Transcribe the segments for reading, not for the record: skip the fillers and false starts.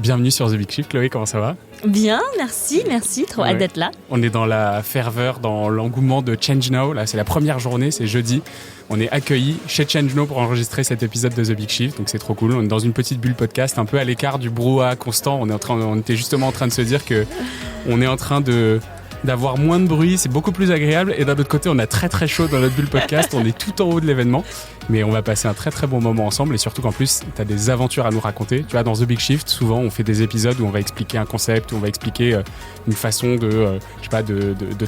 Bienvenue sur The Big Shift. Chloé, comment ça va ? Bien, merci, trop hâte d'être là. On est dans la ferveur, dans l'engouement de Change Now. Là, c'est la première journée, c'est jeudi. On est accueillis chez Change Now pour enregistrer cet épisode de The Big Shift, donc c'est trop cool. On est dans une petite bulle podcast, un peu à l'écart du brouhaha constant. On était justement en train de se dire que on est en train d'avoir moins de bruit, c'est beaucoup plus agréable. Et d'un autre côté, on a très très chaud dans notre bulle podcast. On est tout en haut de l'événement, mais on va passer un très très bon moment ensemble. Et surtout qu'en plus, tu as des aventures à nous raconter. Tu vois, dans The Big Shift, souvent on fait des épisodes où on va expliquer un concept, où on va expliquer une façon de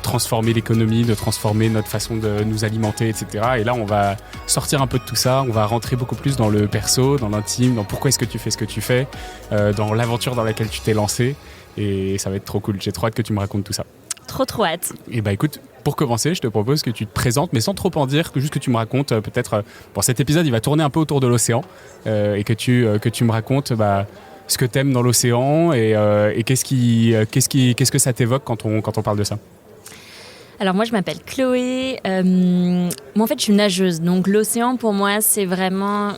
transformer l'économie, de transformer notre façon de nous alimenter, etc. Et là, on va sortir un peu de tout ça. On va rentrer beaucoup plus dans le perso, dans l'intime, dans pourquoi est-ce que tu fais ce que tu fais, dans l'aventure dans laquelle tu t'es lancé. Et ça va être trop cool. J'ai trop hâte que tu me racontes tout ça. Trop hâte. Et bah écoute, pour commencer, je te propose que tu te présentes, mais sans trop en dire, juste que tu me racontes peut-être... Bon, cet épisode, il va tourner un peu autour de l'océan et que tu me racontes ce que t'aimes dans l'océan et qu'est-ce que ça t'évoque quand on parle de ça. Alors moi, je m'appelle Chloé. Moi, en fait, je suis nageuse. Donc l'océan, pour moi, c'est vraiment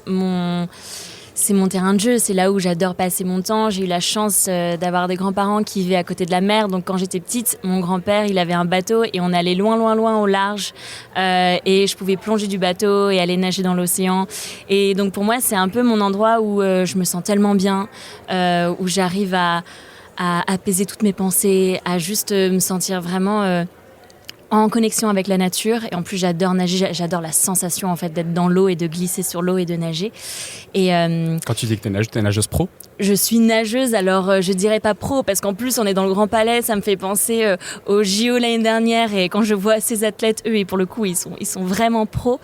c'est mon terrain de jeu, c'est là où j'adore passer mon temps. J'ai eu la chance d'avoir des grands-parents qui vivaient à côté de la mer. Donc quand j'étais petite, mon grand-père, il avait un bateau et on allait loin au large. Et je pouvais plonger du bateau et aller nager dans l'océan. Et donc pour moi, c'est un peu mon endroit où je me sens tellement bien, où j'arrive à apaiser toutes mes pensées, à juste me sentir vraiment... en connexion avec la nature. Et en plus, j'adore nager, j'adore la sensation en fait d'être dans l'eau et de glisser sur l'eau et de nager. Et quand tu dis que t'es nageuse pro ? Je suis nageuse, alors je dirais pas pro, parce qu'en plus on est dans le Grand Palais, ça me fait penser au JO l'année dernière, et quand je vois ces athlètes, eux, et pour le coup ils sont vraiment pros.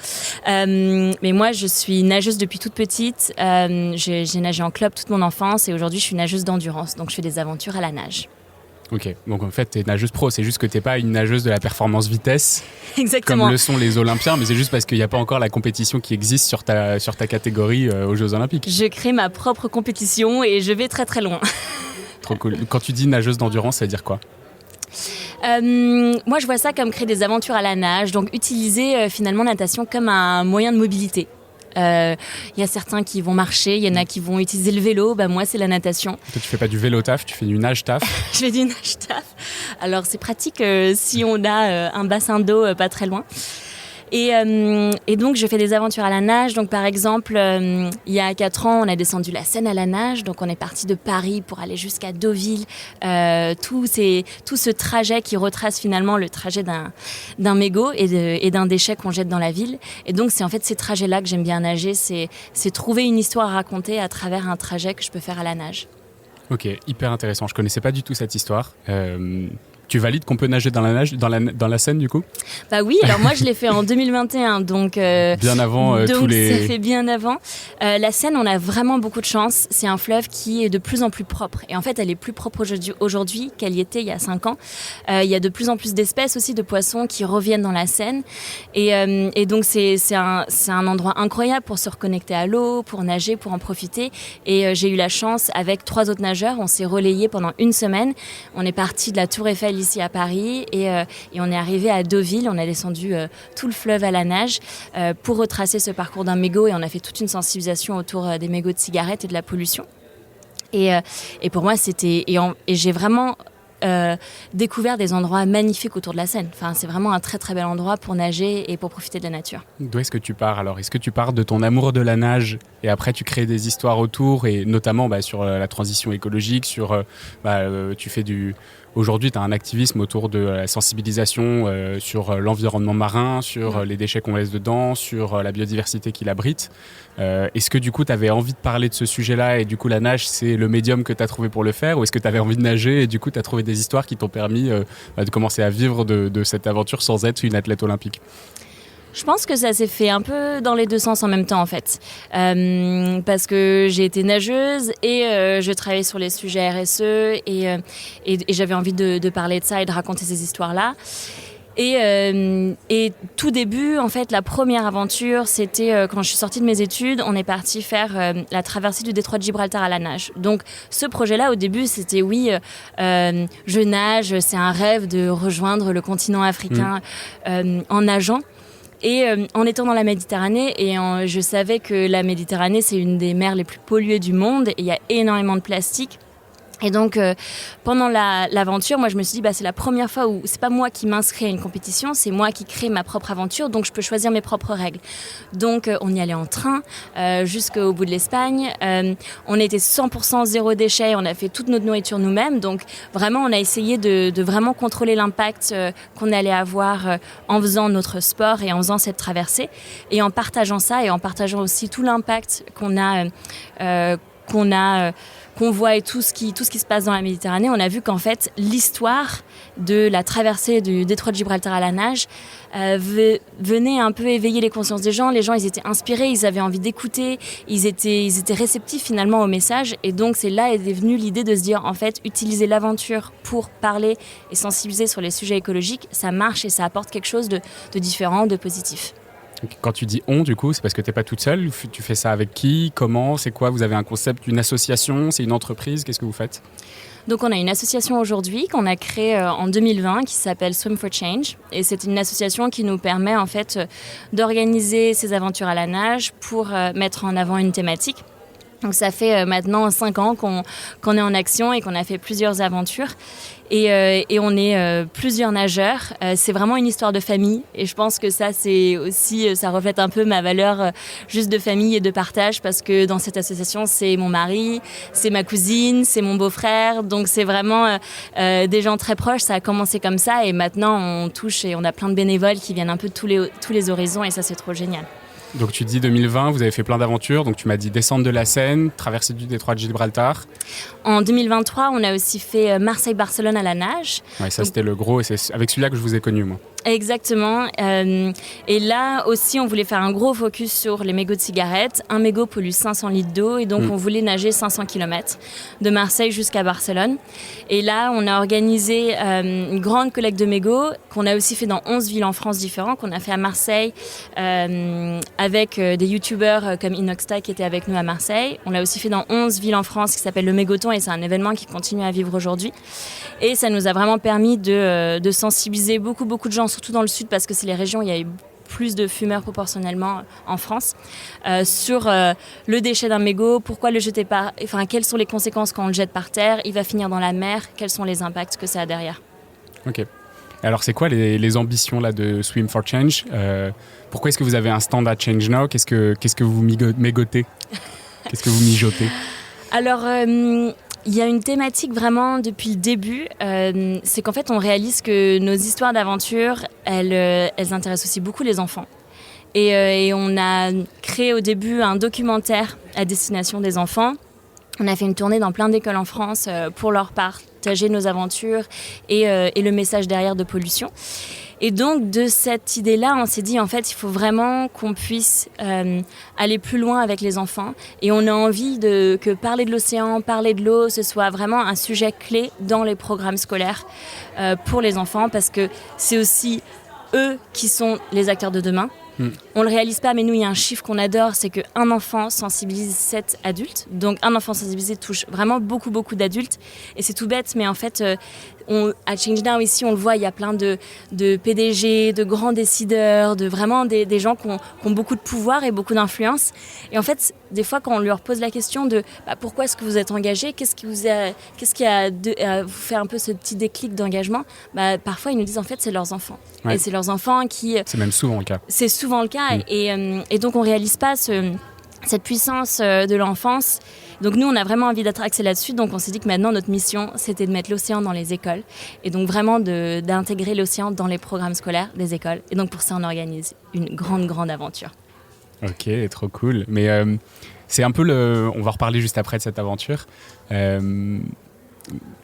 Mais moi je suis nageuse depuis toute petite, j'ai nagé en club toute mon enfance, et aujourd'hui je suis nageuse d'endurance, donc je fais des aventures à la nage. Ok, donc en fait t'es nageuse pro, c'est juste que t'es pas une nageuse de la performance vitesse. Exactement. Comme le sont les Olympiens, mais c'est juste parce qu'il n'y a pas encore la compétition qui existe sur ta catégorie aux Jeux Olympiques. Je crée ma propre compétition et je vais très très loin. Trop cool. Quand tu dis nageuse d'endurance, ça veut dire quoi ? Moi je vois ça comme créer des aventures à la nage, donc utiliser finalement la natation comme un moyen de mobilité. Y a certains qui vont marcher, il y en a qui vont utiliser le vélo, moi c'est la natation. Toi tu fais pas du vélo taf, tu fais du nage taf. Je fais du nage taf. Alors c'est pratique si on a un bassin d'eau pas très loin. Et donc je fais des aventures à la nage. Donc par exemple, il y a 4 ans, on a descendu la Seine à la nage. Donc on est parti de Paris pour aller jusqu'à Deauville. Tout ce trajet qui retrace finalement le trajet d'un mégot et d'un déchet qu'on jette dans la ville. Et donc c'est en fait ces trajets-là que j'aime bien nager. C'est trouver une histoire à raconter à travers un trajet que je peux faire à la nage. Ok, hyper intéressant. Je connaissais pas du tout cette histoire. Tu valides qu'on peut nager dans la Seine du coup ? Bah oui, alors moi je l'ai fait en 2021, donc bien avant tous les... ça fait bien avant. La Seine, on a vraiment beaucoup de chance. C'est un fleuve qui est de plus en plus propre. Et en fait, elle est plus propre aujourd'hui qu'elle y était il y a 5 ans. Il y a de plus en plus d'espèces aussi de poissons qui reviennent dans la Seine. Et donc c'est un endroit incroyable pour se reconnecter à l'eau, pour nager, pour en profiter. Et j'ai eu la chance avec 3 autres nageurs, on s'est relayés pendant une semaine. On est parti de la Tour Eiffel ici à Paris et on est arrivé à Deauville, on a descendu tout le fleuve à la nage pour retracer ce parcours d'un mégot, et on a fait toute une sensibilisation autour des mégots de cigarettes et de la pollution. Et pour moi c'était... Et j'ai vraiment découvert des endroits magnifiques autour de la Seine. Enfin, c'est vraiment un très très bel endroit pour nager et pour profiter de la nature. D'où est-ce que tu pars alors ? Est-ce que tu pars de ton amour de la nage et après tu crées des histoires autour, et notamment sur la transition écologique, tu fais du... Aujourd'hui, tu as un activisme autour de la sensibilisation sur l'environnement marin, sur les déchets qu'on laisse dedans, sur la biodiversité qu'il abrite. Est-ce que du coup, tu avais envie de parler de ce sujet-là et du coup, la nage, c'est le médium que tu as trouvé pour le faire, ou est-ce que tu avais envie de nager et du coup, tu as trouvé des histoires qui t'ont permis de commencer à vivre de cette aventure sans être une athlète olympique ? Je pense que ça s'est fait un peu dans les deux sens en même temps en fait, parce que j'ai été nageuse et je travaillais sur les sujets RSE et j'avais envie de parler de ça et de raconter ces histoires-là. Et tout début, en fait, la première aventure, c'était quand je suis sortie de mes études, on est parti faire la traversée du détroit de Gibraltar à la nage. Donc, ce projet-là, au début, c'était je nage, c'est un rêve de rejoindre le continent africain en nageant. Et en étant dans la Méditerranée, je savais que la Méditerranée, c'est une des mers les plus polluées du monde, et il y a énormément de plastique. Et donc, pendant l'aventure, moi, je me suis dit, c'est la première fois où c'est pas moi qui m'inscris à une compétition, c'est moi qui crée ma propre aventure, donc je peux choisir mes propres règles. Donc, on y allait en train jusqu'au bout de l'Espagne. On était 100% zéro déchet, on a fait toute notre nourriture nous-mêmes. Donc, vraiment, on a essayé de vraiment contrôler l'impact qu'on allait avoir en faisant notre sport et en faisant cette traversée. Et en partageant ça et en partageant aussi tout l'impact qu'on voit et tout ce qui se passe dans la Méditerranée, on a vu qu'en fait, l'histoire de la traversée du détroit de Gibraltar à la nage venait un peu éveiller les consciences des gens. Les gens, ils étaient inspirés, ils avaient envie d'écouter, ils étaient réceptifs finalement au message. Et donc, c'est là est venue l'idée de se dire, en fait, utiliser l'aventure pour parler et sensibiliser sur les sujets écologiques, ça marche et ça apporte quelque chose de différent, de positif. Quand tu dis on, du coup, c'est parce que tu n'es pas toute seule. Tu fais ça avec qui? Comment? C'est quoi? Vous avez un concept d'une association? C'est une entreprise? Qu'est-ce que vous faites? Donc on a une association aujourd'hui qu'on a créée en 2020 qui s'appelle Swim for Change. Et c'est une association qui nous permet en fait d'organiser ces aventures à la nage pour mettre en avant une thématique. Donc ça fait maintenant 5 ans qu'on est en action et qu'on a fait plusieurs aventures. Et on est plusieurs nageurs. C'est vraiment une histoire de famille. Et je pense que ça, c'est aussi, ça reflète un peu ma valeur juste de famille et de partage. Parce que dans cette association, c'est mon mari, c'est ma cousine, c'est mon beau-frère. Donc c'est vraiment des gens très proches. Ça a commencé comme ça. Et maintenant, on touche et on a plein de bénévoles qui viennent un peu de tous les horizons. Et ça, c'est trop génial. Donc tu dis 2020, vous avez fait plein d'aventures. Donc tu m'as dit descente de la Seine, traversée du détroit de Gibraltar. En 2023, on a aussi fait Marseille-Barcelone à la nage. Ouais, ça c'était le gros et c'est avec celui-là que je vous ai connu moi. Exactement. Et là aussi, on voulait faire un gros focus sur les mégots de cigarettes. Un mégot pollue 500 litres d'eau et donc on voulait nager 500 km de Marseille jusqu'à Barcelone. Et là, on a organisé une grande collecte de mégots qu'on a aussi fait dans 11 villes en France différentes, qu'on a fait à Marseille avec des youtubeurs comme Inoxta qui étaient avec nous à Marseille. On l'a aussi fait dans 11 villes en France qui s'appelle le Mégoton et c'est un événement qui continue à vivre aujourd'hui. Et ça nous a vraiment permis de sensibiliser beaucoup de gens, surtout dans le sud parce que c'est les régions où il y a eu plus de fumeurs proportionnellement en France, sur le déchet d'un mégot, pourquoi le jeter quelles sont les conséquences quand on le jette par terre, il va finir dans la mer, quels sont les impacts que ça a derrière. Ok. Alors c'est quoi les ambitions là, de Swim for Change? Pourquoi est-ce que vous avez un stand à Change Now? Qu'est-ce que vous mégotez? Qu'est-ce que vous mijotez? Alors, il y a une thématique vraiment depuis le début, c'est qu'en fait on réalise que nos histoires d'aventure, elles intéressent aussi beaucoup les enfants. Et on a créé au début un documentaire à destination des enfants. On a fait une tournée dans plein d'écoles en France pour leur partager nos aventures et le message derrière de pollution. Et donc, de cette idée-là, on s'est dit, en fait, il faut vraiment qu'on puisse aller plus loin avec les enfants. Et on a envie que parler de l'océan, parler de l'eau, ce soit vraiment un sujet clé dans les programmes scolaires pour les enfants, parce que c'est aussi eux qui sont les acteurs de demain. On le réalise pas, mais nous, il y a un chiffre qu'on adore, c'est qu'un enfant sensibilise 7 adultes. Donc, un enfant sensibilisé touche vraiment beaucoup d'adultes. Et c'est tout bête, mais en fait, à Change Now, ici, on le voit, il y a plein de PDG, de grands décideurs, de vraiment des gens qui ont beaucoup de pouvoir et beaucoup d'influence. Et en fait, des fois, quand on leur pose la question de pourquoi est-ce que vous êtes engagé, qu'est-ce qui a vous fait un peu ce petit déclic d'engagement, parfois, ils nous disent en fait, c'est leurs enfants. Ouais. Et c'est leurs enfants qui... C'est même souvent le cas. C'est souvent le cas. Et donc, on ne réalise pas cette puissance de l'enfance. Donc nous, on a vraiment envie d'être axés là-dessus. Donc on s'est dit que maintenant, notre mission, c'était de mettre l'océan dans les écoles. Et donc vraiment d'intégrer l'océan dans les programmes scolaires des écoles. Et donc pour ça, on organise une grande aventure. Ok, trop cool. Mais c'est un peu on va reparler juste après de cette aventure.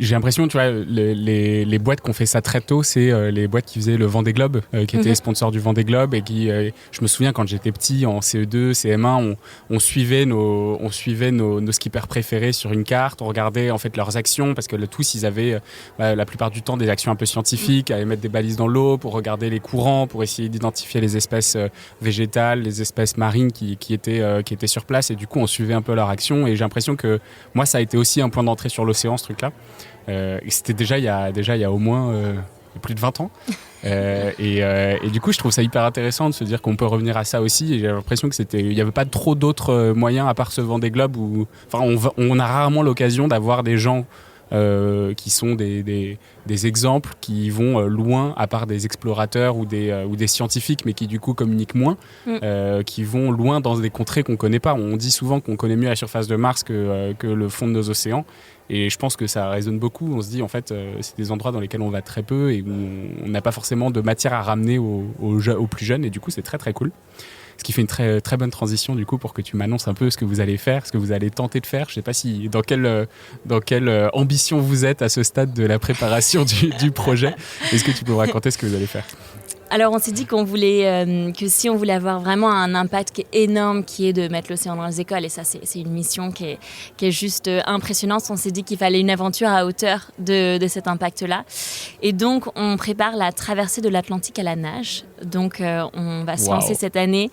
J'ai l'impression, tu vois, les boîtes qui ont fait ça très tôt, c'est les boîtes qui faisaient le Vendée Globe, qui étaient sponsors du Vendée Globe et qui, je me souviens quand j'étais petit, en CE2, CM1, on suivait nos skippers préférés sur une carte, on regardait en fait leurs actions parce que tous ils avaient la plupart du temps des actions un peu scientifiques, à mettre des balises dans l'eau pour regarder les courants, pour essayer d'identifier les espèces végétales, les espèces marines qui étaient sur place et du coup on suivait un peu leurs actions et j'ai l'impression que moi ça a été aussi un point d'entrée sur l'océan ce truc-là. Et c'était déjà il y a au moins plus de 20 ans et du coup je trouve ça hyper intéressant de se dire qu'on peut revenir à ça aussi et j'ai l'impression que il n'y avait pas trop d'autres moyens à part ce Vendée Globe où on a rarement l'occasion d'avoir des gens qui sont des exemples qui vont loin, à part des explorateurs ou des scientifiques, mais qui du coup communiquent moins, qui vont loin dans des contrées qu'on ne connaît pas. On dit souvent qu'on connaît mieux la surface de Mars que le fond de nos océans. Et je pense que ça résonne beaucoup. On se dit, en fait, c'est des endroits dans lesquels on va très peu et où on n'a pas forcément de matière à ramener aux plus jeunes. Et du coup, c'est très, très cool. Ce qui fait une très, très bonne transition, du coup, pour que tu m'annonces un peu ce que vous allez faire, ce que vous allez tenter de faire. Je ne sais pas dans quelle ambition vous êtes à ce stade de la préparation du projet. Est-ce que tu peux me raconter ce que vous allez faire ? Alors on s'est dit qu'on voulait que si on voulait avoir vraiment un impact qui est énorme, qui est de mettre l'océan dans les écoles, et ça c'est une mission qui est juste impressionnante, on s'est dit qu'il fallait une aventure à hauteur de cet impact-là. Et donc on prépare la traversée de l'Atlantique à la nage. Donc on va se lancer cette année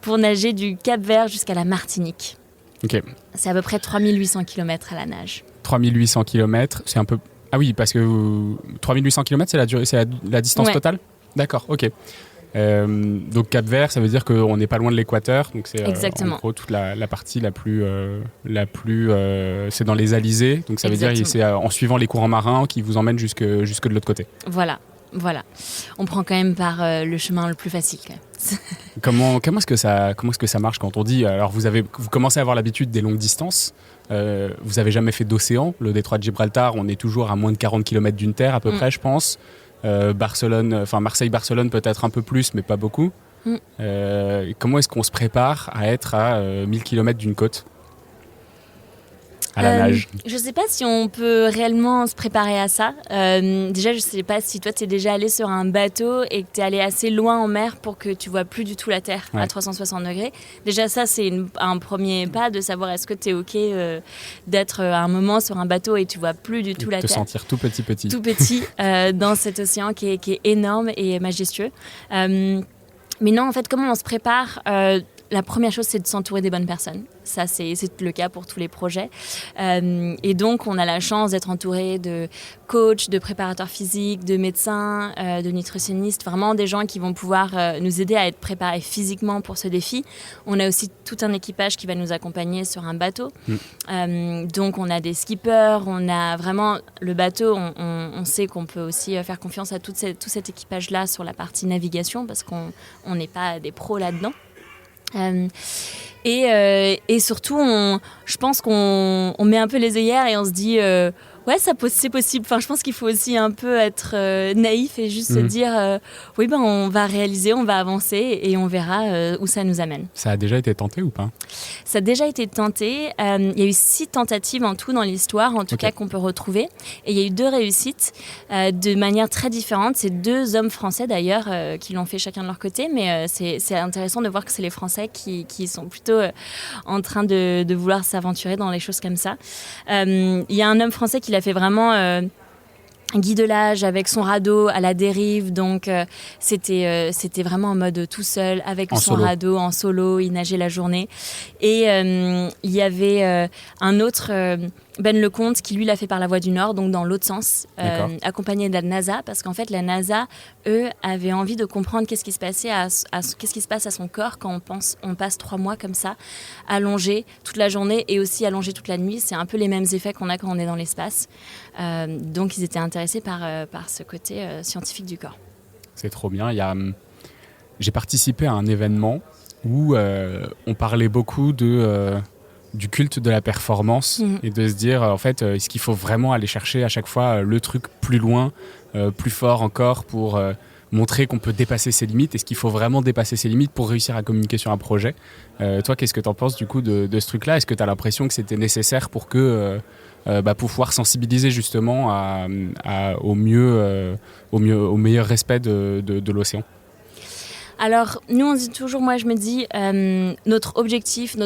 pour nager du Cap-Vert jusqu'à la Martinique. Okay. C'est à peu près 3800 km à la nage. 3800 km, c'est un peu... Ah oui, parce que 3800 km, c'est la distance totale ? D'accord, ok. Donc Cap-Vert, ça veut dire qu'on n'est pas loin de l'équateur. Donc c'est en gros toute la partie la plus c'est dans les alizés. Donc ça veut dire que c'est en suivant les courants marins qui vous emmènent jusque de l'autre côté. Voilà. On prend quand même par le chemin le plus facile. Comment est-ce que ça marche quand on dit... Alors vous commencez à avoir l'habitude des longues distances. Vous avez jamais fait d'océan. Le détroit de Gibraltar, on est toujours à moins de 40 km d'une terre à peu près, je pense. Marseille-Barcelone peut-être un peu plus, mais pas beaucoup. Comment est-ce qu'on se prépare à être à 1000 km d'une côte à la nage? Je ne sais pas si on peut réellement se préparer à ça. Déjà, je ne sais pas si toi, tu es déjà allé sur un bateau et que tu es allé assez loin en mer pour que tu ne vois plus du tout la Terre à 360 degrés. Déjà, ça, c'est un premier pas de savoir est-ce que tu es OK d'être à un moment sur un bateau et tu ne vois plus du tout la Terre. Te sentir tout petit. Tout petit dans cet océan qui est énorme et majestueux. Mais non, en fait, comment on se prépare la première chose, c'est de s'entourer des bonnes personnes. Ça, c'est le cas pour tous les projets. Et donc, on a la chance d'être entouré de coachs, de préparateurs physiques, de médecins, de nutritionnistes, vraiment des gens qui vont pouvoir nous aider à être préparés physiquement pour ce défi. On a aussi tout un équipage qui va nous accompagner sur un bateau. Donc, on a des skippers, on a vraiment le bateau. On sait qu'on peut aussi faire confiance à tout cet équipage-là sur la partie navigation parce qu'on n'est pas des pros là-dedans. Et surtout, je pense qu'on met un peu les œillères et on se dit ouais, c'est possible. Enfin, je pense qu'il faut aussi un peu être naïf et juste se dire oui, on va réaliser, on va avancer et on verra où ça nous amène. Ça a déjà été tenté ou pas ? Ça a déjà été tenté. Il y a eu 6 tentatives en tout dans l'histoire, en tout cas qu'on peut retrouver. Et il y a eu 2 réussites de manière très différente. C'est 2 hommes français d'ailleurs qui l'ont fait chacun de leur côté. Mais c'est intéressant de voir que c'est les Français qui sont plutôt en train de vouloir s'aventurer dans les choses comme ça. Il y a un homme français qui l'a fait vraiment guidelage avec son radeau à la dérive, donc c'était vraiment en mode tout seul avec son radeau en solo, il nageait la journée. Et il y avait un autre Ben Lecomte qui lui l'a fait par la voie du Nord, donc dans l'autre sens, accompagné de la NASA, parce qu'en fait la NASA, eux, avaient envie de comprendre qu'est-ce qui se passait qu'est-ce qui se passe à son corps quand on passe 3 mois comme ça, allongé toute la journée et aussi allongé toute la nuit. C'est un peu les mêmes effets qu'on a quand on est dans l'espace. Donc ils étaient intéressés par ce côté scientifique du corps. C'est trop bien. J'ai participé à un événement où on parlait beaucoup du culte de la performance et de se dire en fait est-ce qu'il faut vraiment aller chercher à chaque fois le truc plus loin, plus fort encore pour montrer qu'on peut dépasser ses limites. Est-ce qu'il faut vraiment dépasser ses limites pour réussir à communiquer sur un projet? Toi, qu'est-ce que tu en penses du coup de ce truc-là? Est-ce que tu as l'impression que c'était nécessaire pour pouvoir sensibiliser justement au meilleur respect de l'océan? Alors, nous, on dit toujours, moi, je me dis, notre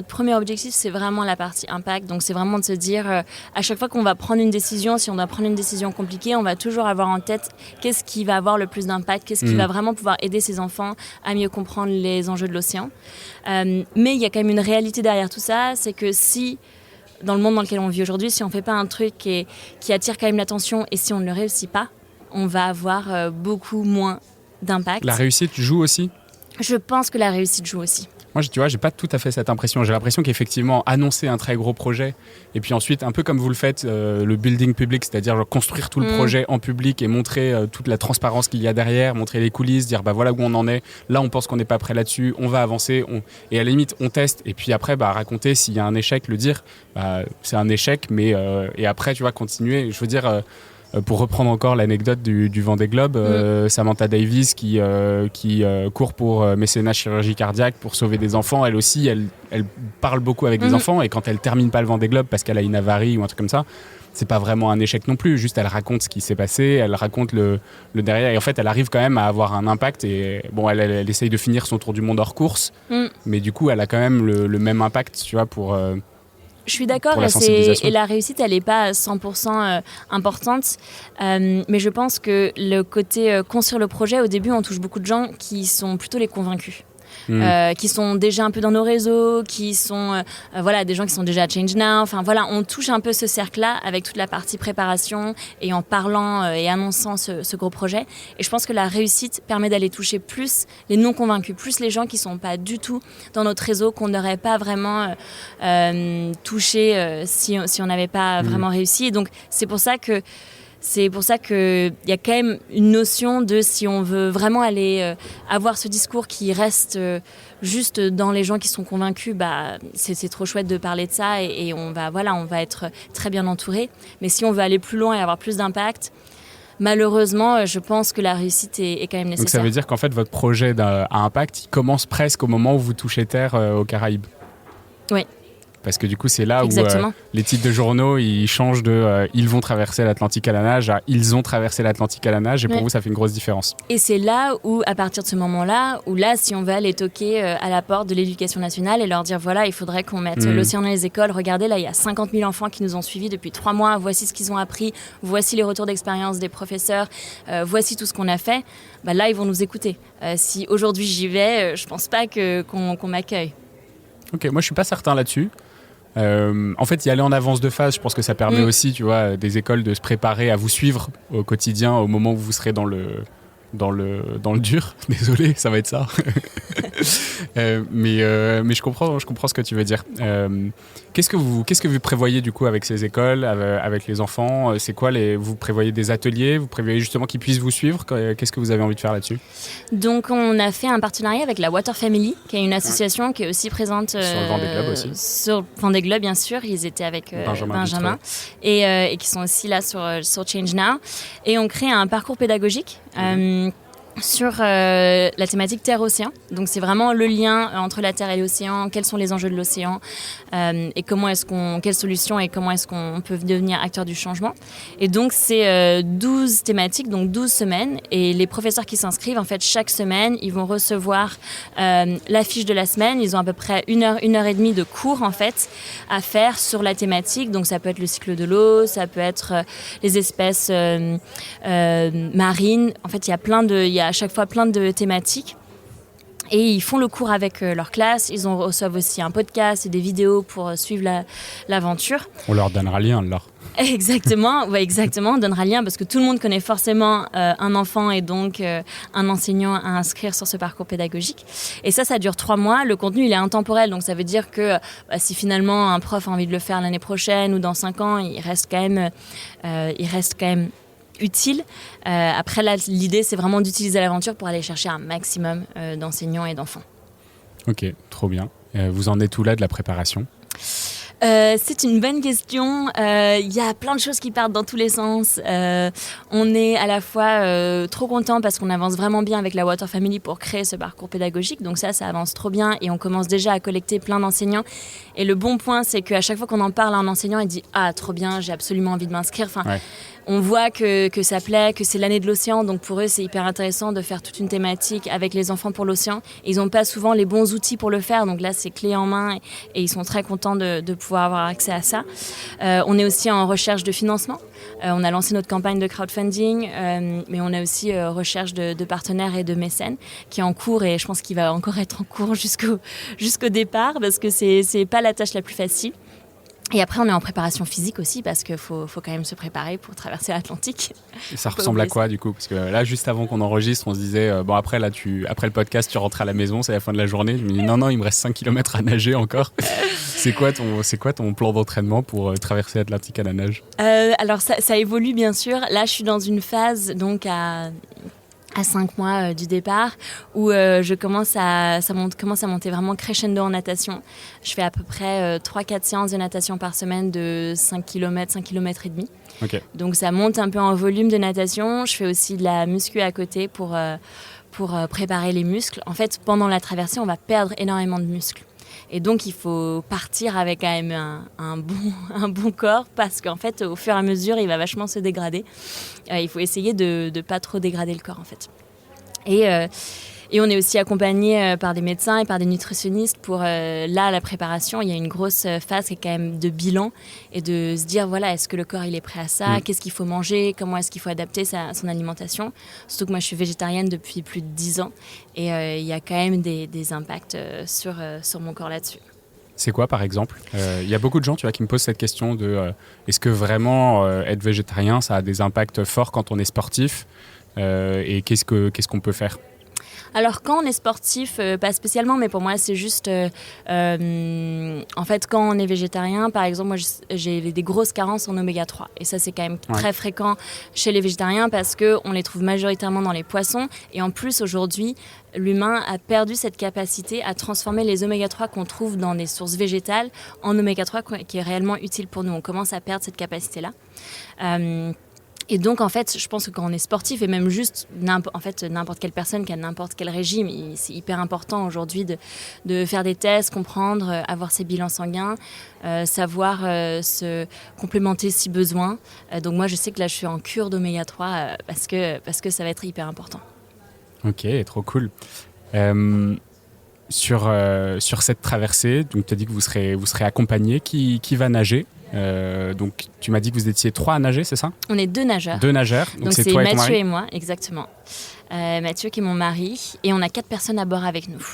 premier objectif, c'est vraiment la partie impact. Donc, c'est vraiment de se dire, à chaque fois qu'on va prendre une décision, si on doit prendre une décision compliquée, on va toujours avoir en tête qu'est-ce qui va avoir le plus d'impact, qu'est-ce qui va vraiment pouvoir aider ces enfants à mieux comprendre les enjeux de l'océan. Mais il y a quand même une réalité derrière tout ça, c'est que si, dans le monde dans lequel on vit aujourd'hui, si on ne fait pas un truc qui attire quand même l'attention et si on ne le réussit pas, on va avoir beaucoup moins d'impact. La réussite joue aussi ? Je pense que la réussite joue aussi. Moi, tu vois, j'ai pas tout à fait cette impression. J'ai l'impression qu'effectivement, annoncer un très gros projet, et puis ensuite, un peu comme vous le faites, le building public, c'est-à-dire genre, construire tout le projet en public et montrer toute la transparence qu'il y a derrière, montrer les coulisses, dire bah voilà où on en est. Là, on pense qu'on n'est pas prêt là-dessus, on va avancer, et à la limite, on teste, et puis après, bah, raconter s'il y a un échec, le dire, bah, c'est un échec, mais et après, tu vois, continuer. Je veux dire. Pour reprendre encore l'anecdote du Vendée Globe, Samantha Davis qui court pour mécénat chirurgie cardiaque pour sauver des enfants, elle aussi, elle parle beaucoup avec des enfants, et quand elle termine pas le Vendée Globe parce qu'elle a une avarie ou un truc comme ça, c'est pas vraiment un échec non plus, juste elle raconte ce qui s'est passé, elle raconte le derrière, et en fait elle arrive quand même à avoir un impact, et bon, elle essaye de finir son tour du monde hors course, mais du coup elle a quand même le même impact, tu vois, pour... Je suis d'accord, et la réussite, elle n'est pas à 100% importante, mais je pense que le côté construire le projet, au début, on touche beaucoup de gens qui sont plutôt les convaincus. Qui sont déjà un peu dans nos réseaux, qui sont voilà, des gens qui sont déjà à Change Now. Enfin voilà, on touche un peu ce cercle-là avec toute la partie préparation et en parlant et annonçant ce gros projet. Et je pense que la réussite permet d'aller toucher plus les non convaincus, plus les gens qui sont pas du tout dans notre réseau, qu'on n'aurait pas vraiment touché si on n'avait pas vraiment réussi. Et donc c'est pour ça qu'il y a quand même une notion de, si on veut vraiment aller avoir ce discours qui reste juste dans les gens qui sont convaincus, bah, c'est trop chouette de parler de ça, et on va être très bien entouré. Mais si on veut aller plus loin et avoir plus d'impact, malheureusement, je pense que la réussite est quand même nécessaire. Donc ça veut dire qu'en fait, votre projet à impact, il commence presque au moment où vous touchez terre aux Caraïbes. Oui. Parce que du coup, c'est là où les titres de journaux, ils changent de ils vont traverser l'Atlantique à la nage à ils ont traversé l'Atlantique à la nage, et pour vous, ça fait une grosse différence. Et c'est là où, à partir de ce moment-là, si on veut aller toquer à la porte de l'éducation nationale et leur dire voilà, il faudrait qu'on mette l'océan dans les écoles, regardez, là, il y a 50 000 enfants qui nous ont suivis depuis 3 mois, voici ce qu'ils ont appris, voici les retours d'expérience des professeurs, voici tout ce qu'on a fait, bah, là, ils vont nous écouter. Si aujourd'hui j'y vais, je pense pas qu'on m'accueille. Ok, moi, je suis pas certain là-dessus. En fait, y aller en avance de phase, je pense que ça permet aussi, tu vois, des écoles de se préparer à vous suivre au quotidien, au moment où vous serez dans le dur. Désolé, ça va être ça. Mais je comprends ce que tu veux dire. Qu'est-ce que vous prévoyez du coup avec ces écoles, avec les enfants? C'est quoi vous prévoyez des ateliers? Vous prévoyez justement qu'ils puissent vous suivre? Qu'est-ce que vous avez envie de faire là-dessus? Donc on a fait un partenariat avec la Water Family, qui est une association qui est aussi présente sur le Vendée Globe aussi. Sur Vendée Globe, bien sûr. Ils étaient avec Benjamin et qui sont aussi là sur Change Now. Et on crée un parcours pédagogique. Sur la thématique Terre-Océan. Donc c'est vraiment le lien entre la Terre et l'océan, quels sont les enjeux de l'océan, et quelles solutions et comment est-ce qu'on peut devenir acteur du changement. Et donc c'est 12 thématiques, donc 12 semaines, et les professeurs qui s'inscrivent, en fait, chaque semaine, ils vont recevoir la fiche de la semaine. Ils ont à peu près 1 heure et demie de cours, en fait, à faire sur la thématique. Donc ça peut être le cycle de l'eau, ça peut être les espèces marines. En fait, il y a à chaque fois plein de thématiques. Et ils font le cours avec leur classe. Ils reçoivent aussi un podcast et des vidéos pour suivre l'aventure. On leur donnera lien, alors. Exactement, ouais, exactement. On donnera lien parce que tout le monde connaît forcément un enfant et donc un enseignant à inscrire sur ce parcours pédagogique. Et ça dure 3 mois. Le contenu, il est intemporel. Donc ça veut dire que si finalement un prof a envie de le faire l'année prochaine ou dans 5 ans, il reste quand même utile. Après, là, l'idée, c'est vraiment d'utiliser l'aventure pour aller chercher un maximum d'enseignants et d'enfants. Ok, trop bien. Vous en êtes où là de la préparation ? C'est une bonne question. Il y a plein de choses qui partent dans tous les sens. On est à la fois trop content parce qu'on avance vraiment bien avec la Water Family pour créer ce parcours pédagogique. Donc ça avance trop bien et on commence déjà à collecter plein d'enseignants. Et le bon point, c'est qu'à chaque fois qu'on en parle à un enseignant, il dit « Ah, trop bien, j'ai absolument envie de m'inscrire. » Enfin, on voit que ça plaît, que c'est l'année de l'océan. Donc pour eux, c'est hyper intéressant de faire toute une thématique avec les enfants pour l'océan. Ils n'ont pas souvent les bons outils pour le faire. Donc là, c'est clé en main et ils sont très contents de pouvoir avoir accès à ça. On est aussi en recherche de financement. On a lancé notre campagne de crowdfunding, mais on a aussi recherche de partenaires et de mécènes qui est en cours, et je pense qu'il va encore être en cours jusqu'au départ parce que c'est pas la tâche la plus facile. Et après, on est en préparation physique aussi parce qu'il faut quand même se préparer pour traverser l'Atlantique. Et ça ressemble à quoi du coup? Parce que là, juste avant qu'on enregistre, on se disait après le podcast, tu rentres à la maison, c'est la fin de la journée. Je me dis non, il me reste 5 km à nager encore. C'est quoi ton plan d'entraînement pour traverser l'Atlantique à la nage? Alors ça évolue bien sûr. Là, je suis dans une phase donc à 5 mois du départ où je commence à monter vraiment crescendo en natation. Je fais à peu près 3-4 séances de natation par semaine de 5 km et demi. Okay. Donc ça monte un peu en volume de natation. Je fais aussi de la muscu à côté pour préparer les muscles. En fait, pendant la traversée, on va perdre énormément de muscles. Et donc, il faut partir avec quand même un bon corps parce qu'en fait, au fur et à mesure, il va vachement se dégrader. Il faut essayer de ne pas trop dégrader le corps, en fait. Et on est aussi accompagné par des médecins et par des nutritionnistes pour, la préparation. Il y a une grosse phase qui est quand même de bilan et de se dire, voilà, est-ce que le corps il est prêt à ça? Qu'est-ce qu'il faut manger? Comment est-ce qu'il faut adapter son alimentation? Surtout que moi, je suis végétarienne depuis plus de 10 ans et il y a quand même des impacts sur mon corps là-dessus. C'est quoi, par exemple? Il y a beaucoup de gens qui me posent cette question de est-ce que vraiment être végétarien, ça a des impacts forts quand on est sportif? Et qu'est-ce qu'on peut faire? Alors quand on est sportif, pas spécialement, mais pour moi c'est juste, en fait quand on est végétarien, par exemple moi j'ai des grosses carences en oméga 3 et ça c'est quand même très fréquent chez les végétariens parce qu'on les trouve majoritairement dans les poissons et en plus aujourd'hui l'humain a perdu cette capacité à transformer les oméga 3 qu'on trouve dans des sources végétales en oméga 3 qui est réellement utile pour nous. On commence à perdre cette capacité-là. Et donc, en fait, je pense que quand on est sportif, et même juste n'importe quelle personne qui a n'importe quel régime, c'est hyper important aujourd'hui de faire des tests, comprendre, avoir ses bilans sanguins, savoir se complémenter si besoin. Donc moi, je sais que là, je suis en cure d'oméga 3 parce que ça va être hyper important. Ok, trop cool. Sur cette traversée, donc tu as dit que vous serez accompagnés. Qui va nager? Donc tu m'as dit que vous étiez 3 à nager, c'est ça? On est 2 nageurs. 2 nageurs. Donc c'est toi Mathieu et moi, exactement. Mathieu qui est mon mari et on a 4 personnes à bord avec nous.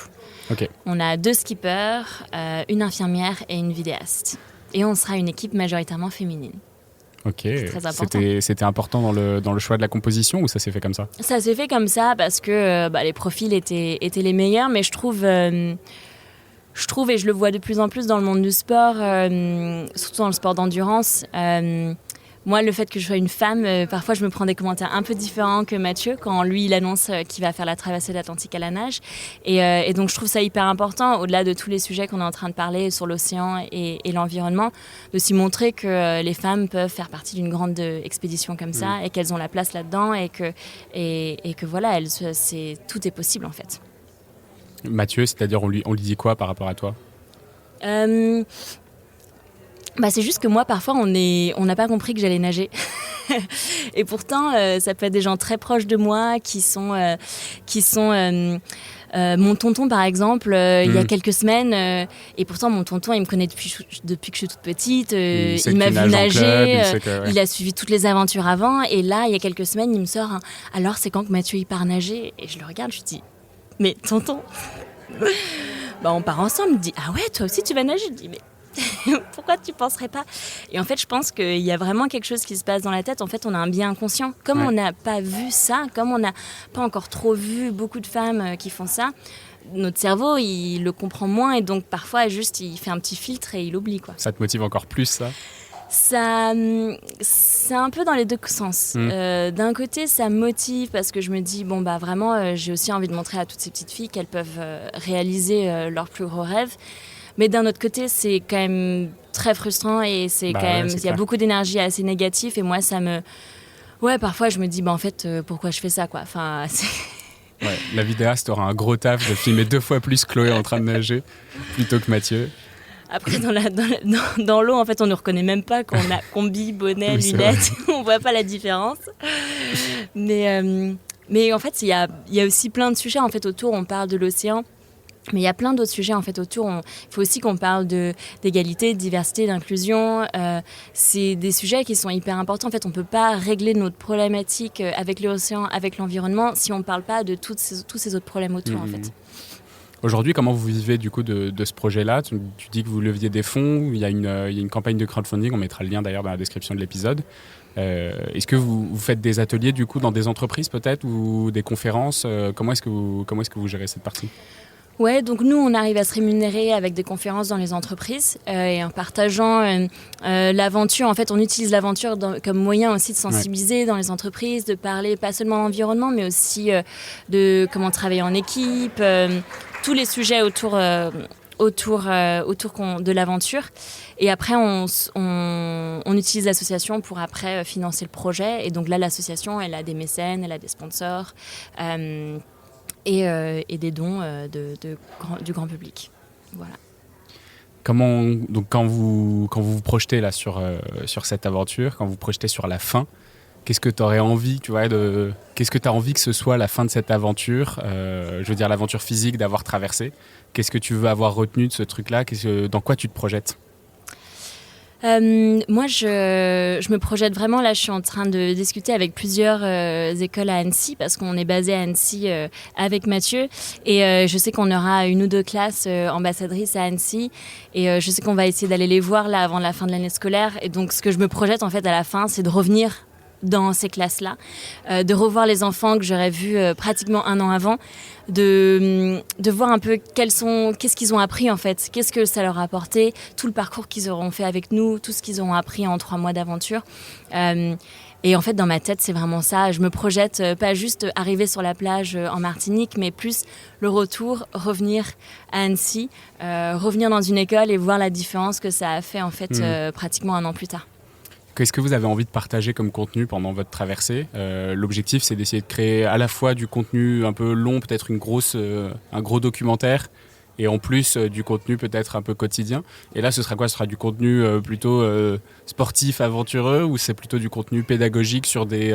Okay. On a 2 skippers, une infirmière et une vidéaste. Et on sera une équipe majoritairement féminine. Ok. C'est très important. C'était important dans le choix de la composition ou ça s'est fait comme ça? Ça s'est fait comme ça parce que les profils étaient les meilleurs, mais je trouve, et je le vois de plus en plus dans le monde du sport, surtout dans le sport d'endurance, moi, le fait que je sois une femme, parfois je me prends des commentaires un peu différents que Mathieu quand lui, il annonce qu'il va faire la traversée de l'Atlantique à la nage. Et donc, je trouve ça hyper important, au-delà de tous les sujets qu'on est en train de parler sur l'océan et l'environnement, de s'y montrer que les femmes peuvent faire partie d'une grande expédition comme ça et qu'elles ont la place là-dedans et que voilà, tout est possible en fait. Mathieu, c'est-à-dire on lui dit quoi par rapport à toi? C'est juste que moi, parfois, on n'a pas compris que j'allais nager. Et pourtant, ça peut être des gens très proches de moi qui sont mon tonton, par exemple, il y a quelques semaines. Et pourtant, mon tonton, il me connaît depuis que je suis toute petite. Il m'a vu nager. Il a suivi toutes les aventures avant. Et là, il y a quelques semaines, il me sort « Alors, c'est quand que Mathieu, il part nager ?» Et je le regarde, je lui dis « Mais tonton, on part ensemble. » Il me dit « Ah ouais, toi aussi, tu vas nager ?» Je dis « Mais... » pourquoi tu penserais pas? Et en fait, je pense qu'il y a vraiment quelque chose qui se passe dans la tête. En fait, on a un biais inconscient. Comme on n'a pas vu ça, comme on n'a pas encore trop vu beaucoup de femmes qui font ça, notre cerveau, il le comprend moins et donc parfois, juste, il fait un petit filtre et il oublie, quoi. Ça te motive encore plus, ça? Ça, c'est un peu dans les deux sens. D'un côté, ça me motive parce que je me dis, vraiment, j'ai aussi envie de montrer à toutes ces petites filles qu'elles peuvent réaliser leurs plus gros rêves. Mais d'un autre côté, c'est quand même très frustrant et il y a beaucoup d'énergie assez négative et moi, ça me... Ouais, parfois, je me dis, en fait, pourquoi je fais ça, quoi. Enfin, ouais, la vidéaste aura un gros taf de filmer 2 fois plus Chloé en train de nager plutôt que Mathieu. Après, dans l'eau, en fait, on ne reconnaît même pas qu'on a combi, bonnet, lunettes. On ne voit pas la différence. Mais en fait, il y a aussi plein de sujets en fait, autour. On parle de l'océan. Mais il y a plein d'autres sujets en fait autour. Il faut aussi qu'on parle d'égalité, de diversité, d'inclusion. C'est des sujets qui sont hyper importants. En fait, on ne peut pas régler notre problématique avec l'océan, avec l'environnement, si on ne parle pas de tous ces autres problèmes autour. En fait. Aujourd'hui, comment vous vivez du coup de ce projet-là? Tu dis que vous leviez des fonds, il y a une campagne de crowdfunding, on mettra le lien d'ailleurs dans la description de l'épisode. Est-ce que vous faites des ateliers du coup dans des entreprises peut-être ou des conférences? Comment est-ce que vous gérez cette partie? Ouais, donc nous, on arrive à se rémunérer avec des conférences dans les entreprises et en partageant l'aventure. En fait, on utilise l'aventure comme moyen aussi de sensibiliser dans les entreprises, de parler pas seulement d'environnement, mais aussi de comment travailler en équipe, tous les sujets autour de l'aventure. Et après, on utilise l'association pour après financer le projet. Et donc là, l'association, elle a des mécènes, elle a des sponsors. Et des dons du grand public. Voilà. Donc quand vous vous projetez là sur cette aventure, quand vous projetez sur la fin, qu'est-ce que tu aurais envie, qu'est-ce que tu as envie que ce soit la fin de cette aventure, je veux dire l'aventure physique d'avoir traversé. Qu'est-ce que tu veux avoir retenu de ce truc-là? Dans quoi tu te projettes? Moi, je me projette vraiment. Là, je suis en train de discuter avec plusieurs écoles à Annecy parce qu'on est basé à Annecy avec Mathieu. Et je sais qu'on aura 1 ou 2 classes ambassadrices à Annecy. Et je sais qu'on va essayer d'aller les voir là avant la fin de l'année scolaire. Et donc, ce que je me projette en fait à la fin, c'est de revenir dans ces classes-là, de revoir les enfants que j'aurais vus pratiquement 1 an avant, de voir un peu qu'est-ce qu'ils ont appris en fait, qu'est-ce que ça leur a apporté, tout le parcours qu'ils auront fait avec nous, tout ce qu'ils auront appris en 3 mois d'aventure. Et en fait, dans ma tête, c'est vraiment ça. Je me projette pas juste arriver sur la plage en Martinique, mais plus le retour, revenir à Annecy, revenir dans une école et voir la différence que ça a fait en fait pratiquement 1 an plus tard. Qu'est-ce que vous avez envie de partager comme contenu pendant votre traversée? L'objectif, c'est d'essayer de créer à la fois du contenu un peu long, peut-être un gros documentaire, et en plus du contenu peut-être un peu quotidien. Et là, ce sera quoi? Ce sera du contenu plutôt sportif, aventureux, ou c'est plutôt du contenu pédagogique sur des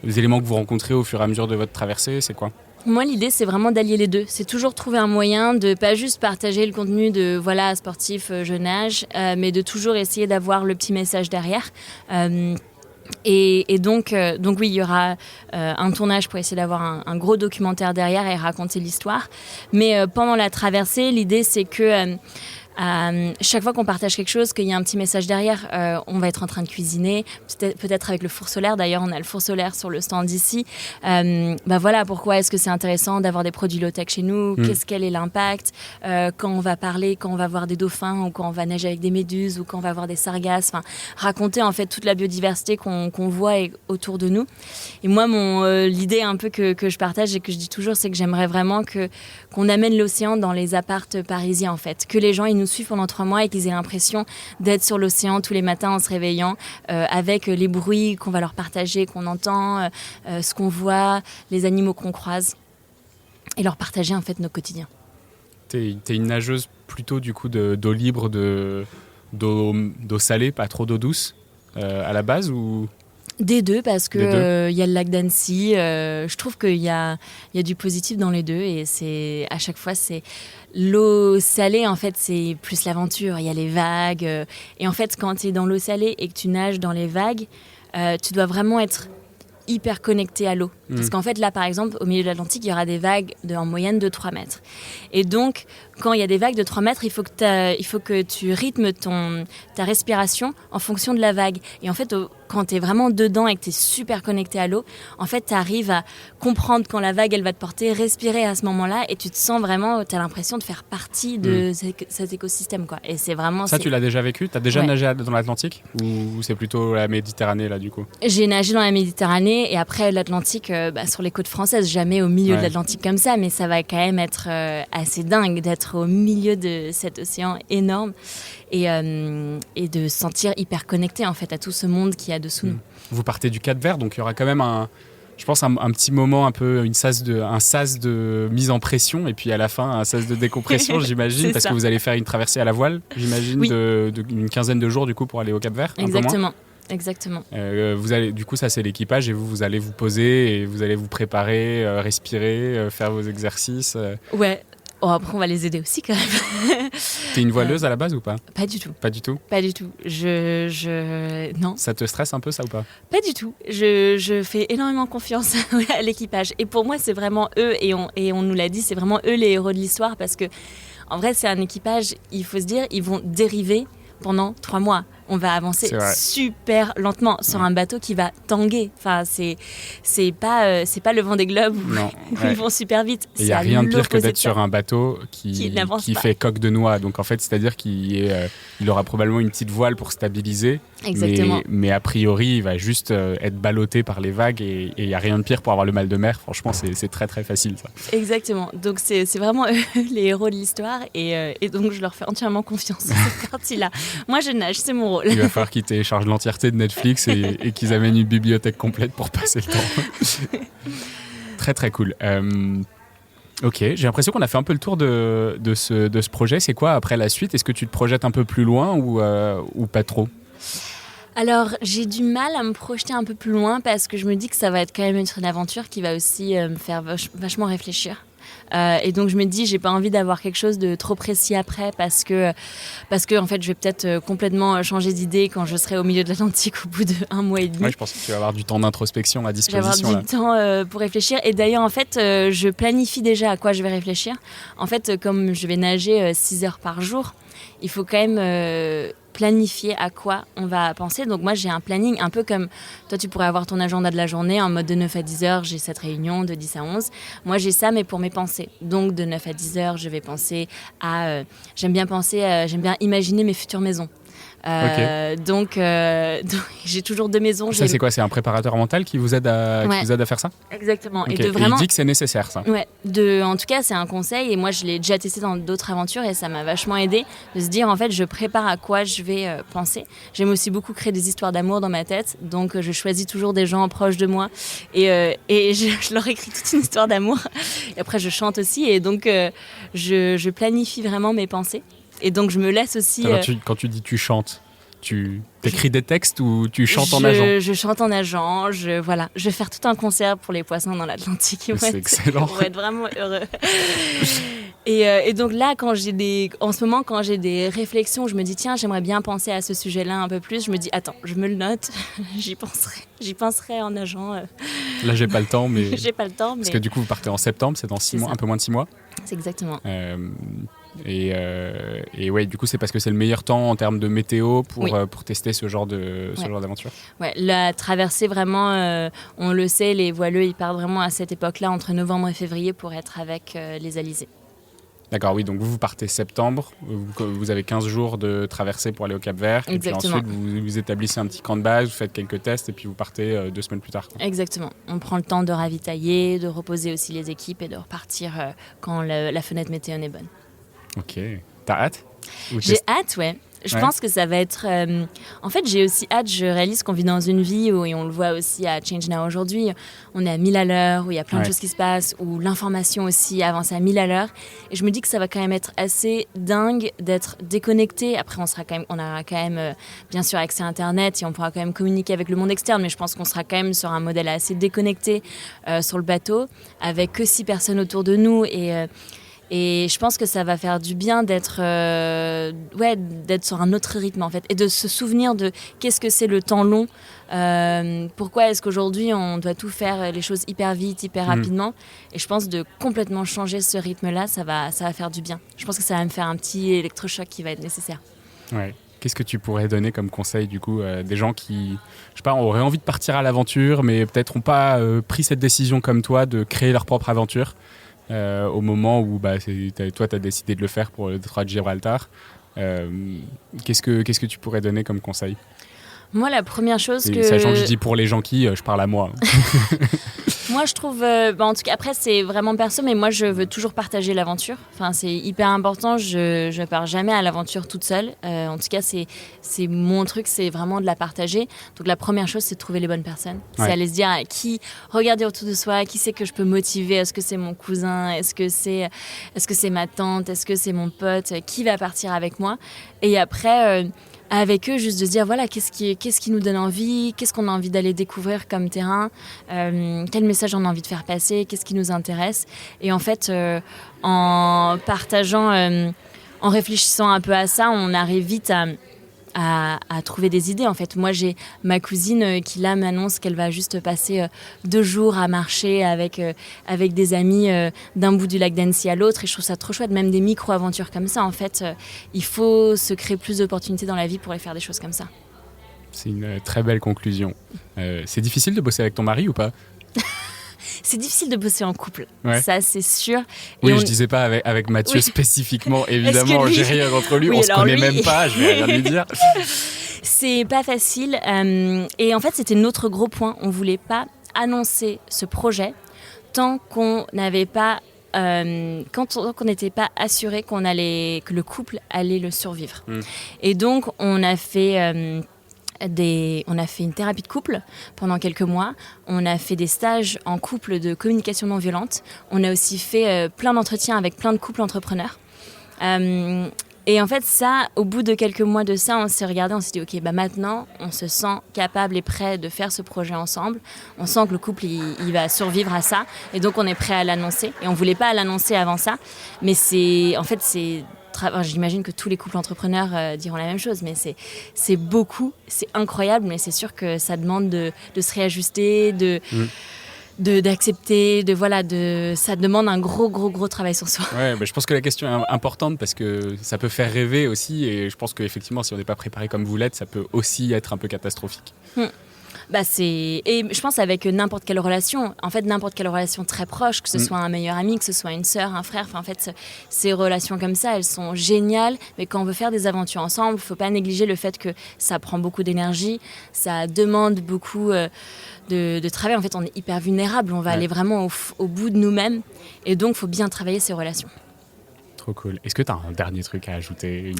éléments que vous rencontrez au fur et à mesure de votre traversée? C'est quoi? Moi, l'idée, c'est vraiment d'allier les deux. C'est toujours trouver un moyen de pas juste partager le contenu de sportif, jeune âge, mais de toujours essayer d'avoir le petit message derrière. Et donc oui, il y aura un tournage pour essayer d'avoir un gros documentaire derrière et raconter l'histoire. Mais pendant la traversée, l'idée, c'est que chaque fois qu'on partage quelque chose, qu'il y a un petit message derrière, on va être en train de cuisiner, peut-être avec le four solaire. D'ailleurs, on a le four solaire sur le stand ici. Voilà, pourquoi est-ce que c'est intéressant d'avoir des produits low-tech chez nous? Quel est l'impact quand on va parler, quand on va voir des dauphins ou quand on va nager avec des méduses ou quand on va voir des sargasses. Raconter en fait toute la biodiversité qu'on voit autour de nous. Et moi, l'idée un peu que je partage et que je dis toujours, c'est que j'aimerais vraiment qu'on amène l'océan dans les appartes parisiens en fait, que les gens ils nous suivent pendant 3 mois et qu'ils aient l'impression d'être sur l'océan tous les matins en se réveillant avec les bruits qu'on va leur partager, qu'on entend, ce qu'on voit, les animaux qu'on croise et leur partager en fait nos quotidiens. T'es une nageuse plutôt du coup d'eau libre, d'eau salée, pas trop d'eau douce à la base ou... Des deux, parce que y a le lac d'Annecy. Je trouve qu'il y a du positif dans les deux et à chaque fois, c'est l'eau salée. En fait, c'est plus l'aventure. Il y a les vagues. Et en fait, quand tu es dans l'eau salée et que tu nages dans les vagues, tu dois vraiment être hyper connecté à l'eau. Parce qu'en fait, là, par exemple, au milieu de l'Atlantique, il y aura des vagues en moyenne de 3 mètres. Et donc, quand il y a des vagues de 3 mètres, il faut que tu rythmes ta respiration en fonction de la vague. Et en fait, quand tu es vraiment dedans et que tu es super connecté à l'eau, en fait, tu arrives à comprendre quand la vague, elle va te porter, respirer à ce moment-là, et tu te sens vraiment, tu as l'impression de faire partie de cet écosystème, quoi. Et c'est vraiment... Ça, tu l'as déjà vécu? Tu as déjà nagé dans l'Atlantique? Ou c'est plutôt la Méditerranée, là, du coup? J'ai nagé dans la Méditerranée, et après, l'Atlantique, sur les côtes françaises, jamais au milieu de l'Atlantique comme ça, mais ça va quand même être assez dingue d'être au milieu de cet océan énorme et de se sentir hyper connecté en fait à tout ce monde qu'il y a dessous nous. Vous partez du Cap-Vert, donc il y aura quand même un petit moment, un peu un sas de mise en pression et puis à la fin un sas de décompression, j'imagine, parce que vous allez faire une traversée à la voile, j'imagine, d'une quinzaine de jours du coup pour aller au Cap-Vert. Exactement. Du coup, ça c'est l'équipage et vous allez vous poser et vous allez vous préparer, respirer, faire vos exercices. Ouais. Oh, après, on va les aider aussi quand même. T'es une voileuse à la base ou pas ? Pas du tout. Pas du tout ? Pas du tout. Non. Ça te stresse un peu ça ou pas ? Pas du tout. Je fais énormément confiance à l'équipage. Et pour moi, c'est vraiment eux, et on nous l'a dit, c'est vraiment eux les héros de l'histoire, parce que en vrai, c'est un équipage, il faut se dire, ils vont dériver pendant 3 mois. On va avancer super lentement sur un bateau qui va tanguer. Enfin, c'est pas le Vendée Globe où ils vont super vite. Il n'y a rien de pire que d'être sur un bateau qui fait coque de noix. Donc en fait, c'est-à-dire qu'il aura probablement une petite voile pour stabiliser. Exactement. Mais a priori, il va juste être ballotté par les vagues et il n'y a rien de pire pour avoir le mal de mer. Franchement, c'est très très facile ça. Exactement. Donc c'est vraiment eux les héros de l'histoire et donc je leur fais entièrement confiance sur cette partie-là. Moi, je nage, c'est mon rôle. Il va falloir qu'ils téléchargent l'entièreté de Netflix et qu'ils amènent une bibliothèque complète pour passer le temps. Très très cool. Ok, j'ai l'impression qu'on a fait un peu le tour de ce projet. C'est quoi après la suite ? Est-ce que tu te projettes un peu plus loin ou pas trop ? Alors, j'ai du mal à me projeter un peu plus loin parce que je me dis que ça va être quand même une aventure qui va aussi me faire vachement réfléchir. Et donc je me dis, j'ai pas envie d'avoir quelque chose de trop précis après parce que en fait je vais peut-être complètement changer d'idée quand je serai au milieu de l'Atlantique au bout d'1 mois et demi. Ouais, je pense que tu vas avoir du temps d'introspection à disposition. Je vais avoir du temps pour réfléchir. Et d'ailleurs en fait je planifie déjà à quoi je vais réfléchir. En fait comme je vais nager 6 heures par jour, il faut quand même planifier à quoi on va penser. Donc moi j'ai un planning un peu comme toi tu pourrais avoir ton agenda de la journée en mode de 9 à 10 heures j'ai cette réunion, de 10 à 11. Moi j'ai ça mais pour mes pensées. Donc de 9 à 10 heures je vais penser à... j'aime bien imaginer mes futures maisons. Donc j'ai toujours 2 maisons. Ça c'est quoi ? C'est un préparateur mental qui vous aide à faire ça ? Exactement. Okay. Et il dit que c'est nécessaire ça. Ouais. En tout cas c'est un conseil et moi je l'ai déjà testé dans d'autres aventures et ça m'a vachement aidé de se dire en fait je prépare à quoi je vais penser. J'aime aussi beaucoup créer des histoires d'amour dans ma tête, donc je choisis toujours des gens proches de moi et je leur écris toute une histoire d'amour et après je chante aussi et donc je planifie vraiment mes pensées. Et donc je me laisse aussi... Quand tu dis tu chantes, tu écris des textes ou tu chantes en nageant ? Je chante en nageant, je vais faire tout un concert pour les poissons dans l'Atlantique. C'est excellent. On va être vraiment heureux. Et donc là, en ce moment, quand j'ai des réflexions, je me dis tiens, j'aimerais bien penser à ce sujet-là un peu plus. Je me dis attends, je me le note, j'y penserai en nageant. Là, j'ai pas le temps, mais... Parce que du coup, vous partez en septembre, c'est dans 6 mois, un peu moins de 6 mois. C'est exactement. Et ouais, du coup, c'est parce que c'est le meilleur temps en termes de météo pour tester ce genre d'aventure. Ouais, la traversée vraiment, on le sait, les voileux, ils partent vraiment à cette époque-là, entre novembre et février, pour être avec les alizés. D'accord, oui, donc vous partez septembre, vous avez 15 jours de traversée pour aller au Cap-Vert. Exactement. Et puis ensuite, vous établissez un petit camp de base, vous faites quelques tests et puis vous partez 2 semaines plus tard. Quoi. Exactement. On prend le temps de ravitailler, de reposer aussi les équipes et de repartir quand la fenêtre météo est bonne. Ok. T'as hâte ? J'ai hâte, ouais. Je pense que ça va être... En fait, j'ai aussi hâte, je réalise qu'on vit dans une vie et on le voit aussi à Change Now aujourd'hui, on est à 1000 à l'heure, où il y a plein de choses qui se passent, où l'information aussi avance à 1000 à l'heure. Et je me dis que ça va quand même être assez dingue d'être déconnecté. Après, on aura quand même, bien sûr, accès à Internet et on pourra quand même communiquer avec le monde externe, mais je pense qu'on sera quand même sur un modèle assez déconnecté sur le bateau, avec que 6 personnes autour de nous et je pense que ça va faire du bien d'être sur un autre rythme en fait et de se souvenir de qu'est-ce que c'est le temps long. Pourquoi est-ce qu'aujourd'hui on doit tout faire les choses hyper vite, hyper rapidement. Et je pense de complètement changer ce rythme-là, ça va faire du bien. Je pense que ça va me faire un petit électrochoc qui va être nécessaire. Ouais. Qu'est-ce que tu pourrais donner comme conseil du coup des gens qui, je sais pas, auraient envie de partir à l'aventure mais peut-être n'ont pas pris cette décision comme toi de créer leur propre aventure au moment où toi tu as décidé de le faire pour le détroit de Gibraltar. Qu'est-ce que tu pourrais donner comme conseil ? Moi, la première chose Sachant que je dis pour les gens qui, je parle à moi. Moi, je trouve... en tout cas, après, c'est vraiment perso, mais moi, je veux toujours partager l'aventure. Enfin, c'est hyper important. Je pars jamais à l'aventure toute seule. En tout cas, c'est mon truc, c'est vraiment de la partager. Donc, la première chose, c'est de trouver les bonnes personnes. Ouais. C'est aller se dire regarder autour de soi, qui c'est que je peux motiver. Est-ce que c'est mon cousin ? Est-ce que c'est ma tante ? Est-ce que c'est mon pote ? Qui va partir avec moi ? Et après... avec eux, juste de se dire voilà, qu'est-ce qui nous donne envie, qu'est-ce qu'on a envie d'aller découvrir comme terrain, quel message on a envie de faire passer, qu'est-ce qui nous intéresse. Et en fait, en partageant, en réfléchissant un peu à ça, on arrive vite à trouver des idées. En fait, moi, j'ai ma cousine qui là m'annonce qu'elle va juste passer 2 jours à marcher avec des amis d'un bout du lac d'Annecy à l'autre, et je trouve ça trop chouette, même des micro-aventures comme ça. En fait, il faut se créer plus d'opportunités dans la vie pour aller faire des choses comme ça. C'est une très belle conclusion. C'est difficile de bosser avec ton mari ou pas ? C'est difficile de bosser en couple, ouais. Ça c'est sûr. Oui, je disais pas avec Mathieu oui. spécifiquement, évidemment, lui... j'ai rien contre lui, on se connaît même pas, je vais rien lui dire. C'est pas facile, et en fait c'était notre gros point, on voulait pas annoncer ce projet tant qu'on n'avait pas, quand on n'était pas assuré que le couple allait le survivre. Et donc on a fait... on a fait une thérapie de couple pendant quelques mois. On a fait des stages en couple de communication non violente. On a aussi fait plein d'entretiens avec plein de couples entrepreneurs. Et en fait, ça, au bout de quelques mois de ça, on s'est regardé, on s'est dit, ok, maintenant, on se sent capable et prêt de faire ce projet ensemble. On sent que le couple, il va survivre à ça. Et donc, on est prêt à l'annoncer. Et on ne voulait pas l'annoncer avant ça. Mais j'imagine que tous les couples entrepreneurs diront la même chose, mais c'est beaucoup, c'est incroyable, mais c'est sûr que ça demande de se réajuster, d'accepter, ça demande un gros travail sur soi. Ouais, je pense que la question est importante parce que ça peut faire rêver aussi, et je pense qu'effectivement, si on n'est pas préparé comme vous l'êtes, ça peut aussi être un peu catastrophique. Et je pense avec n'importe quelle relation, en fait n'importe quelle relation très proche, que ce soit un meilleur ami, que ce soit une sœur, un frère, en fait ces relations comme ça, elles sont géniales, mais quand on veut faire des aventures ensemble, il ne faut pas négliger le fait que ça prend beaucoup d'énergie, ça demande beaucoup de travail, en fait on est hyper vulnérable, on va aller vraiment au bout de nous-mêmes, et donc il faut bien travailler ces relations. Trop cool. Est-ce que tu as un dernier truc à ajouter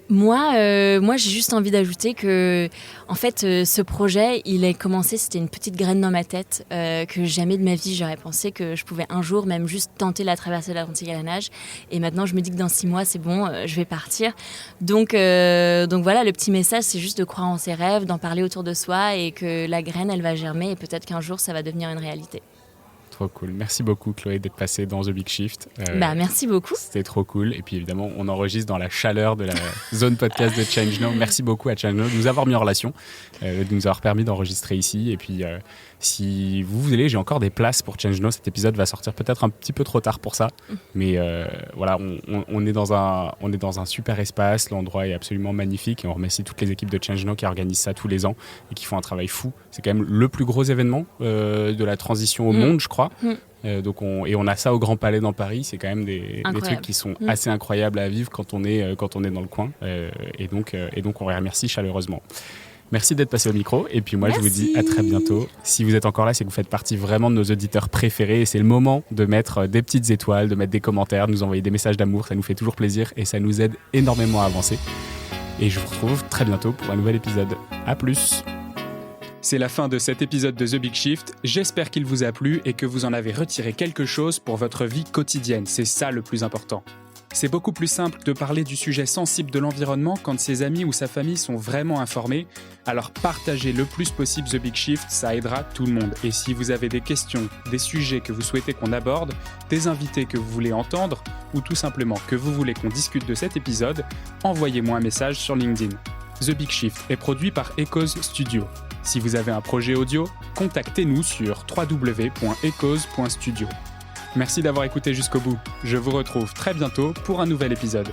Moi, j'ai juste envie d'ajouter que, en fait, ce projet, il a commencé, c'était une petite graine dans ma tête, que jamais de ma vie j'aurais pensé que je pouvais un jour même juste tenter la traversée de l'Atlantique à la nage. Et maintenant, je me dis que dans 6 mois, c'est bon, je vais partir. Donc voilà, le petit message, c'est juste de croire en ses rêves, d'en parler autour de soi, et que la graine, elle va germer, et peut-être qu'un jour, ça va devenir une réalité. Trop cool. Merci beaucoup, Chloé, d'être passée dans The Big Shift. Merci beaucoup. C'était trop cool. Et puis évidemment, on enregistre dans la chaleur de la zone podcast de Change Now. Merci beaucoup à Change Now de nous avoir mis en relation, de nous avoir permis d'enregistrer ici. Et puis, si vous voulez, j'ai encore des places pour Change Now. Cet épisode va sortir peut-être un petit peu trop tard pour ça. Mais voilà, on est dans un super espace. L'endroit est absolument magnifique. Et on remercie toutes les équipes de Change Now qui organisent ça tous les ans et qui font un travail fou. C'est quand même le plus gros événement de la transition au monde, je crois. Donc on a ça au Grand Palais dans Paris, c'est quand même des trucs qui sont assez incroyables à vivre quand on est dans le coin, et donc on les remercie chaleureusement. Merci d'être passé au micro, et puis moi je vous dis à très bientôt. Si vous êtes encore là, c'est que vous faites partie vraiment de nos auditeurs préférés, et c'est le moment de mettre des petites étoiles, de mettre des commentaires, de nous envoyer des messages d'amour, ça nous fait toujours plaisir et ça nous aide énormément à avancer. Et je vous retrouve très bientôt pour un nouvel épisode. À plus. C'est la fin de cet épisode de The Big Shift. J'espère qu'il vous a plu et que vous en avez retiré quelque chose pour votre vie quotidienne. C'est ça le plus important. C'est beaucoup plus simple de parler du sujet sensible de l'environnement quand ses amis ou sa famille sont vraiment informés. Alors partagez le plus possible The Big Shift, ça aidera tout le monde. Et si vous avez des questions, des sujets que vous souhaitez qu'on aborde, des invités que vous voulez entendre, ou tout simplement que vous voulez qu'on discute de cet épisode, envoyez-moi un message sur LinkedIn. The Big Shift est produit par Echoes Studio. Si vous avez un projet audio, contactez-nous sur www.echoes.studio. Merci d'avoir écouté jusqu'au bout. Je vous retrouve très bientôt pour un nouvel épisode.